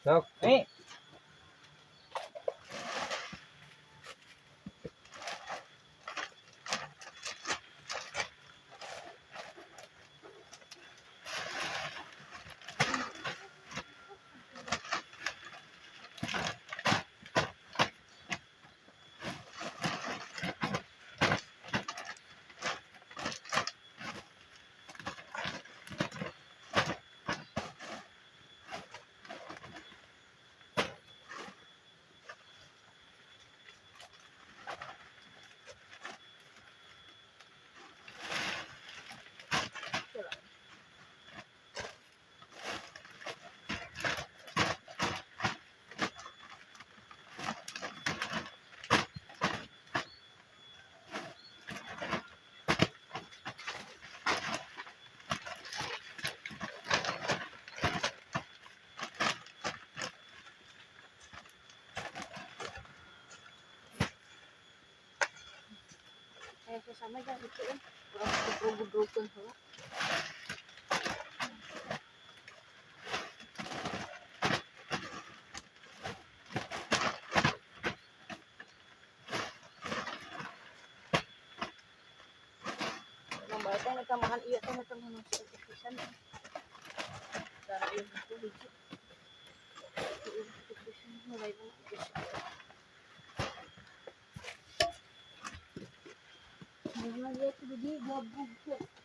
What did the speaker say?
Sok, Kaya sasama dyan ito eh. Parang broken ha. Nang bata nagkamahan iya ito nagkamahan sa ofisan. Para yun ito higit. Ito ofisan. Malay mo ofisan. Malay mo ito hindi. Gabog ko.